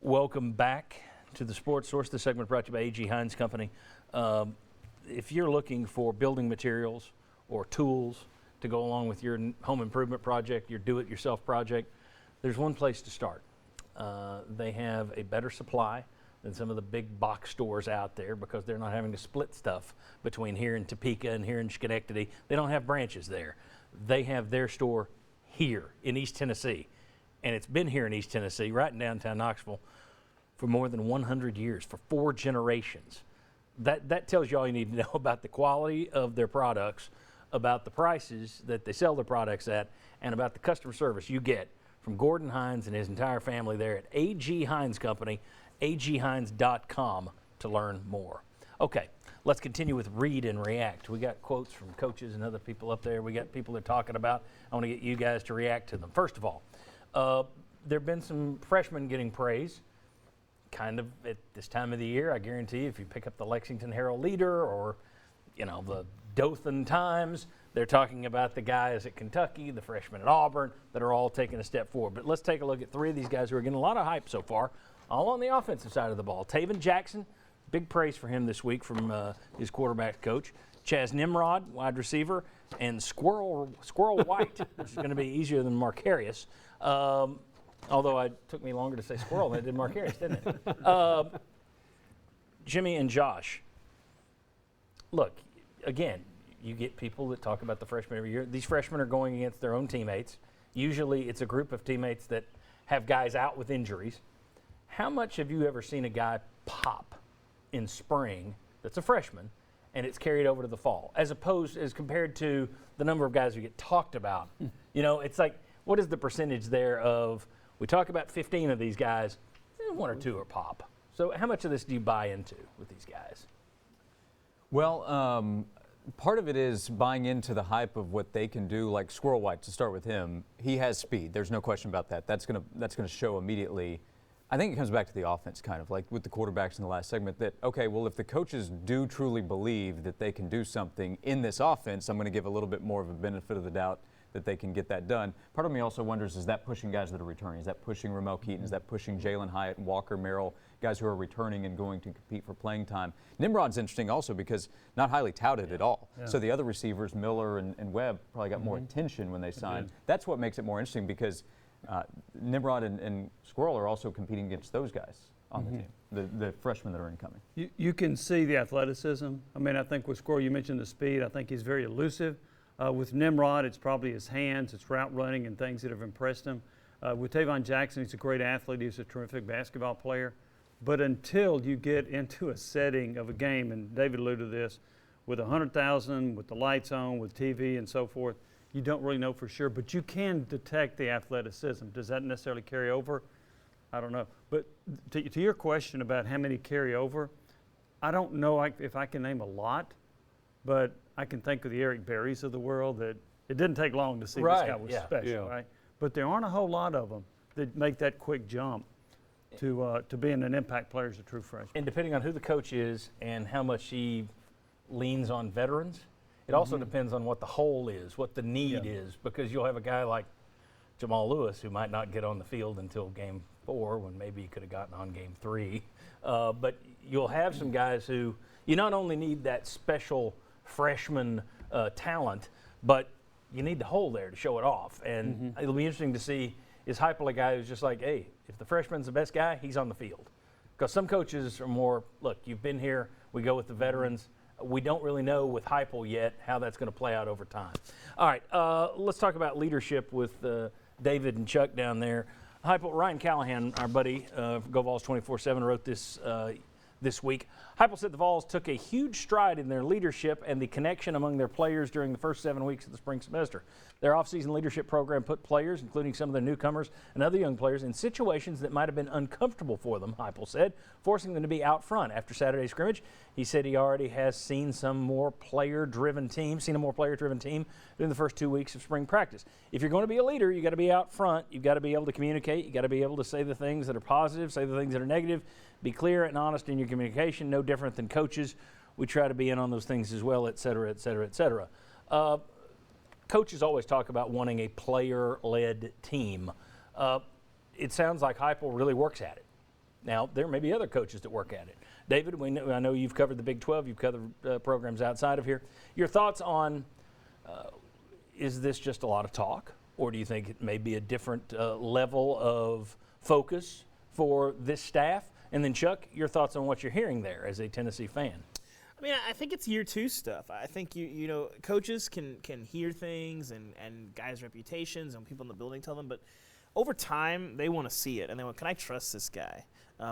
Welcome back to the Sports Source. This segment brought to you by A.G. Heinz Company. If you're looking for building materials or tools to go along with your home improvement project, your do-it-yourself project, there's one place to start. They have a better supply than some of the big box stores out there because they're not having to split stuff between here in Topeka and here in Schenectady. They don't have branches there. They have their store here in East Tennessee. And it's been here in East Tennessee, right in downtown Knoxville, for more than 100 years, for 4 generations. That tells you all you need to know about the quality of their products, about the prices that they sell their products at, and about the customer service you get from Gordon Heinz and his entire family there at A.G. Heinz Company, agheinz.com to learn more. Okay, let's continue with Read and React. We got quotes from coaches and other people up there. We got people they're talking about. I want to get you guys to react to them. First of all, there have been some freshmen getting praise kind of at this time of the year. I guarantee you, if you pick up the Lexington Herald-Leader or, the Dothan Times, they're talking about the guys at Kentucky, the freshmen at Auburn, that are all taking a step forward. But let's take a look at 3 of these guys who are getting a lot of hype so far, all on the offensive side of the ball. Taven Jackson, big praise for him this week from his quarterback coach. Chaz Nimrod, wide receiver, and Squirrel White, which is going to be easier than Marcarius. Although it took me longer to say Squirrel than it did Marcarius, didn't it? Jimmy and Josh. Look, again, you get people that talk about the freshmen every year. These freshmen are going against their own teammates. Usually it's a group of teammates that have guys out with injuries. How much have you ever seen a guy pop in spring that's a freshman and it's carried over to the fall, as compared to the number of guys who get talked about? It's like, what is the percentage there of, we talk about 15 of these guys, 1 or 2 are pop. So how much of this do you buy into with these guys? Well, part of it is buying into the hype of what they can do. Like Squirrel White, to start with him, he has speed. There's no question about that. That's gonna show immediately. I think it comes back to the offense, kind of like with the quarterbacks in the last segment, that, okay, well, if the coaches do truly believe that they can do something in this offense, I'm going to give a little bit more of a benefit of the doubt that they can get that done. Part of me also wonders, is that pushing guys that are returning? Is that pushing Ramel Keaton? Is that pushing Jalen Hyatt and Walker Merrill, guys who are returning and going to compete for playing time? Nimrod's interesting also because not highly touted at all. Yeah. So the other receivers, Miller and Webb, probably got more attention when they signed. That's what makes it more interesting because Nimrod and Squirrel are also competing against those guys on the team, the freshmen that are incoming. You can see the athleticism. I mean, I think with Squirrel, you mentioned the speed. I think he's very elusive. With Nimrod, it's probably his hands, it's route running and things that have impressed him. With Taven Jackson, he's a great athlete. He's a terrific basketball player. But until you get into a setting of a game, and David alluded to this, with 100,000, with the lights on, with TV and so forth, you don't really know for sure. But you can detect the athleticism. Does that necessarily carry over? I don't know. But to your question about how many carry over, I don't know if I can name a lot, but I can think of the Eric Berries of the world that it didn't take long to see this guy was special, right? But there aren't a whole lot of them that make that quick jump to being an impact player as a true freshman. And depending on who the coach is and how much he leans on veterans, it also depends on what the hole is, what the need is, because you'll have a guy like Jamal Lewis who might not get on the field until game 4 when maybe he could have gotten on game 3. But you'll have some guys who you not only need that special freshman talent, but you need the hole there to show it off. And it'll be interesting to see, is Heupel a guy who's just like, hey, if the freshman's the best guy, he's on the field? Because some coaches are more, look, you've been here, we go with the veterans. We don't really know with Heupel yet how that's going to play out over time. All right, let's talk about leadership with David and Chuck down there. Heupel, Ryan Callahan, our buddy, Go Vols 24/7, wrote this week. Heupel said the Vols took a huge stride in their leadership and the connection among their players during the first 7 weeks of the spring semester. Their offseason leadership program put players, including some of their newcomers and other young players, in situations that might have been uncomfortable for them, Heupel said, forcing them to be out front. After Saturday's scrimmage, he said he already has seen a more player-driven team during the first 2 weeks of spring practice. If you're going to be a leader, you got to be out front. You've got to be able to communicate. You got to be able to say the things that are positive, say the things that are negative. Be clear and honest in your communication, no different than coaches. We try to be in on those things as well, et cetera, et cetera, et cetera. Coaches always talk about wanting a player-led team. It sounds like Heupel really works at it. Now, there may be other coaches that work at it. David, I know you've covered the Big 12. You've covered programs outside of here. Your thoughts on is this just a lot of talk, or do you think it may be a different level of focus for this staff? And then, Chuck, your thoughts on what you're hearing there as a Tennessee fan. I mean, I think it's year 2 stuff. I think you know coaches can hear things and guys' reputations and people in the building tell them, but over time they want to see it and they want, can I trust this guy?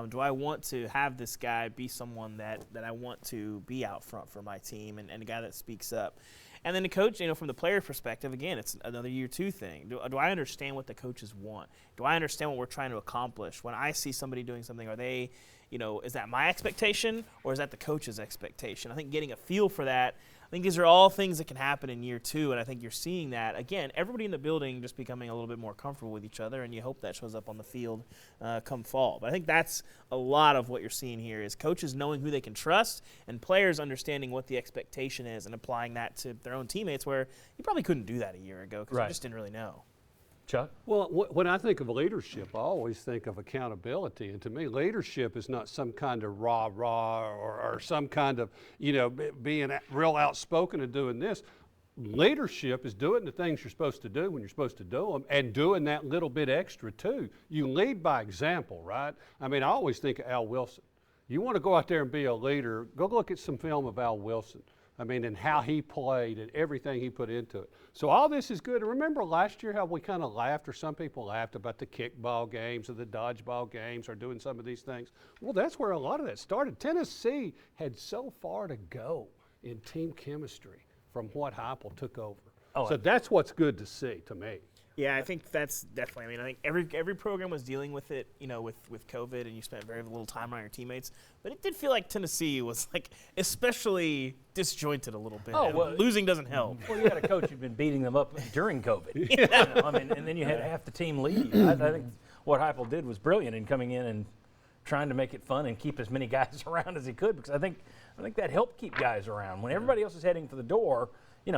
Do I want to have this guy be someone that I want to be out front for my team and a guy that speaks up? And then the coach, from the player perspective, again, it's another year 2 thing. Do I understand what the coaches want? Do I understand what we're trying to accomplish? When I see somebody doing something, are they, is that my expectation or is that the coach's expectation? I think getting a feel for that, I think these are all things that can happen in year 2, and I think you're seeing that. Again, everybody in the building just becoming a little bit more comfortable with each other, and you hope that shows up on the field come fall. But I think that's a lot of what you're seeing here is coaches knowing who they can trust and players understanding what the expectation is and applying that to their own teammates where you probably couldn't do that a year ago because you just didn't really know. Chuck? Well, when I think of leadership, I always think of accountability. And to me, leadership is not some kind of rah-rah or some kind of, being real outspoken and doing this. Leadership is doing the things you're supposed to do when you're supposed to do them and doing that little bit extra too. You lead by example, right? I mean, I always think of Al Wilson. You want to go out there and be a leader, go look at some film of Al Wilson. I mean, and how he played and everything he put into it. So all this is good. And remember last year how we kind of laughed, or some people laughed about the kickball games or the dodgeball games or doing some of these things. Well, that's where a lot of that started. Tennessee had so far to go in team chemistry from what Heupel took over. So that's what's good to see to me. Yeah, I think that's definitely. I think every program was dealing with it, with COVID, and you spent very little time around your teammates. But it did feel like Tennessee was especially disjointed a little bit. Oh, well, losing doesn't help. Well, you had a coach who'd been beating them up during COVID. And then you had half the team leave. I think what Heupel did was brilliant in coming in and trying to make it fun and keep as many guys around as he could, because I think that helped keep guys around. When everybody else is heading for the door,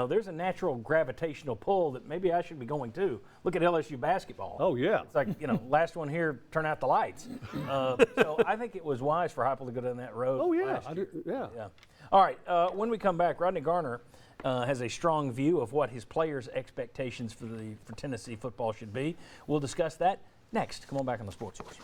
there's a natural gravitational pull that maybe I should be going to. Look at LSU basketball. Oh, yeah. It's like, last one here, turn out the lights. So I think it was wise for Heupel to go down that road. Oh, yeah. last year. Yeah. All right, when we come back, Rodney Garner has a strong view of what his players' expectations for Tennessee football should be. We'll discuss that next. Come on back on the Sports Source.